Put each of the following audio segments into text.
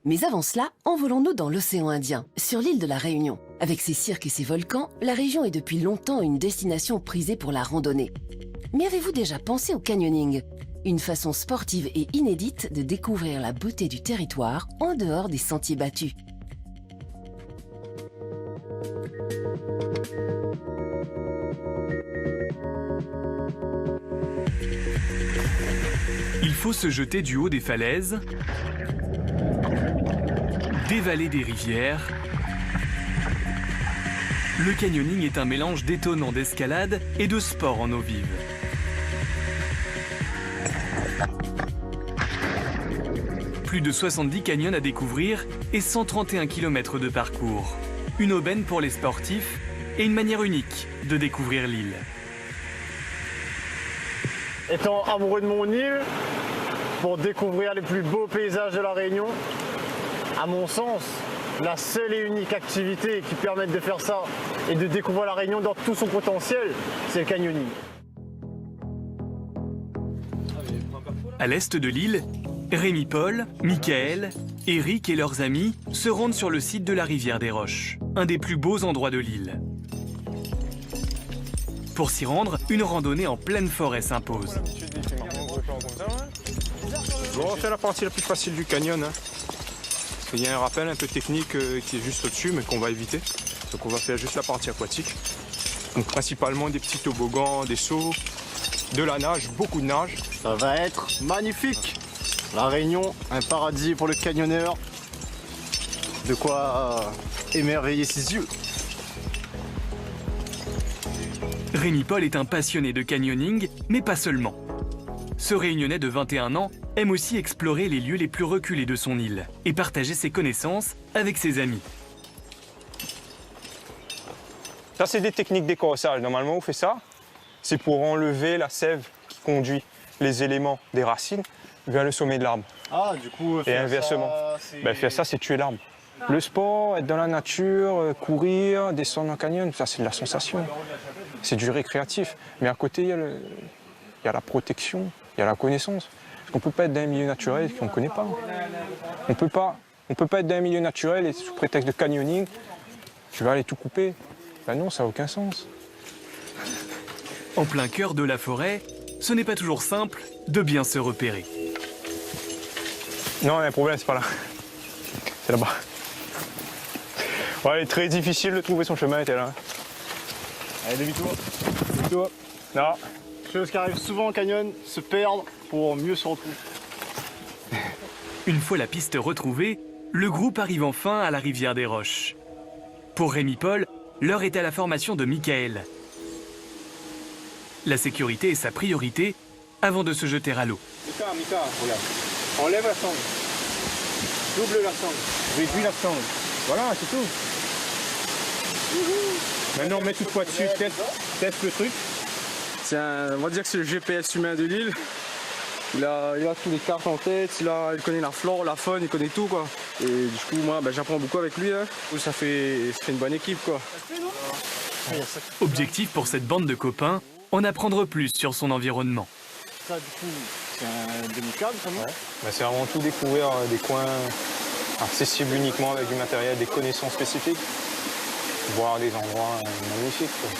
Mais avant cela, envolons-nous dans l'océan Indien, sur l'île de la Réunion. Avec ses cirques et ses volcans, la région est depuis longtemps une destination prisée pour la randonnée. Mais avez-vous déjà pensé au canyoning? Une façon sportive et inédite de découvrir la beauté du territoire en dehors des sentiers battus. Il faut se jeter du haut des falaises, dévaler des rivières. Le canyoning est un mélange détonnant d'escalade et de sport en eau vive. Plus de 70 canyons à découvrir et 131 km de parcours. Une aubaine pour les sportifs et une manière unique de découvrir l'île. Étant amoureux de mon île, pour découvrir les plus beaux paysages de la Réunion, à mon sens, la seule et unique activité qui permette de faire ça et de découvrir la Réunion dans tout son potentiel, c'est le canyoning. À l'est de l'île, Rémi-Paul, Michael, Eric et leurs amis se rendent sur le site de la rivière des Roches, un des plus beaux endroits de l'île. Pour s'y rendre, une randonnée en pleine forêt s'impose. Bon, on fait la partie la plus facile du canyon. Parce qu'il y a un rappel un peu technique qui est juste au-dessus, mais qu'on va éviter. Donc on va faire juste la partie aquatique. Donc principalement des petits toboggans, des sauts, de la nage, beaucoup de nage. Ça va être magnifique. La Réunion, un paradis pour le canyonneur. De quoi émerveiller ses yeux. Rémi-Paul est un passionné de canyoning, mais pas seulement. Ce Réunionnais de 21 ans aime aussi explorer les lieux les plus reculés de son île et partager ses connaissances avec ses amis. Ça, c'est des techniques d'écorçage. Normalement, on fait ça. C'est pour enlever la sève qui conduit les éléments des racines vers le sommet de l'arbre. Ah, du coup, et inversement. Faire ça, c'est tuer l'arbre. Le sport, être dans la nature, courir, descendre un canyon, ça, c'est de la sensation. C'est du récréatif. Mais à côté, il y a la protection, il y a la connaissance. Parce qu'on ne peut pas être dans un milieu naturel qu'on ne connaît pas. On peut pas être dans un milieu naturel et sous prétexte de canyoning, tu vas aller tout couper. Ben non, ça n'a aucun sens. En plein cœur de la forêt, ce n'est pas toujours simple de bien se repérer. Non, il y a un problème, c'est pas là. C'est là-bas. Ouais, il est très difficile de trouver son chemin, était là. Allez, demi-tour. Demi-tour. Non. Chose qui arrive souvent en canyon, se perdre pour mieux se retrouver. Une fois la piste retrouvée, le groupe arrive enfin à la rivière des Roches. Pour Rémi-Paul, l'heure est à la formation de Michael. La sécurité est sa priorité avant de se jeter à l'eau. Mika, regarde. Enlève la sangle. Double la sangle. Réduis la sangle. Voilà, c'est tout. Maintenant, mets toute fois dessus, teste le truc. On va dire que c'est le GPS humain de l'île. Il a tous les cartes en tête, il connaît la flore, la faune, il connaît tout, quoi. Et du coup, moi, j'apprends beaucoup avec lui. Hein. Ça fait une bonne équipe, quoi. Objectif pour cette bande de copains, en apprendre plus sur son environnement. Ça, du coup, c'est un demi-câble, comment? C'est avant tout découvrir des coins accessibles uniquement avec du matériel, des connaissances spécifiques. Voir des endroits magnifiques, quoi.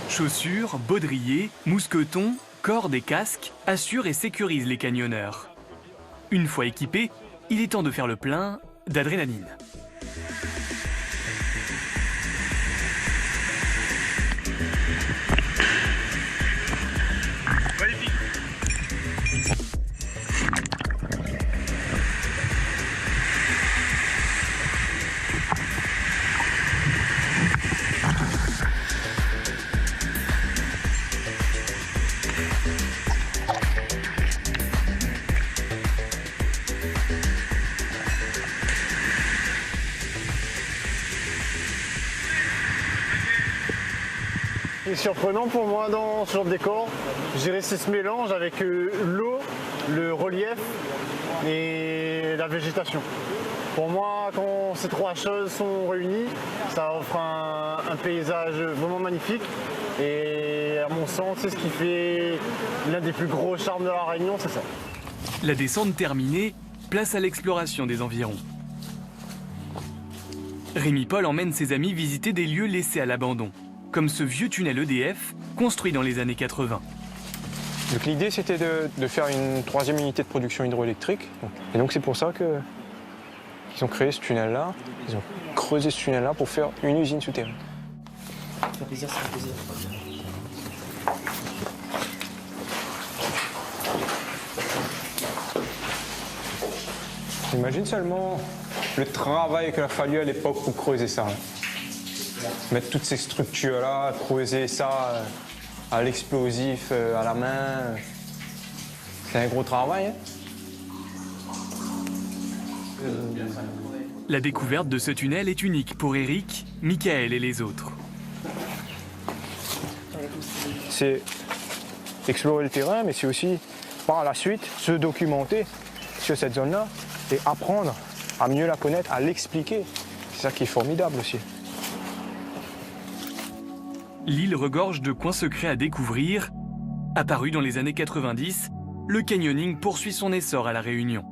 Chaussures, baudriers, mousquetons, cordes et casques assurent et sécurisent les canyonneurs. Une fois équipés, il est temps de faire le plein d'adrénaline. Ce qui est surprenant pour moi dans ce genre de décor, j'ai ce mélange avec l'eau, le relief et la végétation. Pour moi, quand ces trois choses sont réunies, ça offre un paysage vraiment magnifique. Et à mon sens, c'est ce qui fait l'un des plus gros charmes de la Réunion, c'est ça. La descente terminée, place à l'exploration des environs. Rémi Paul emmène ses amis visiter des lieux laissés à l'abandon, comme ce vieux tunnel EDF construit dans les années 80. Donc l'idée c'était de faire une 3e unité de production hydroélectrique. Et donc c'est pour ça qu'ils ont créé ce tunnel-là. Ils ont creusé ce tunnel-là pour faire une usine souterraine. Ça fait plaisir, ça fait plaisir. Imagine seulement le travail qu'il a fallu à l'époque pour creuser ça. Mettre toutes ces structures-là, creuser ça à l'explosif, à la main. C'est un gros travail. La découverte de ce tunnel est unique pour Eric, Michael et les autres. C'est explorer le terrain, mais c'est aussi, par la suite, se documenter sur cette zone-là et apprendre à mieux la connaître, à l'expliquer. C'est ça qui est formidable aussi. L'île regorge de coins secrets à découvrir. Apparu dans les années 90, le canyoning poursuit son essor à La Réunion.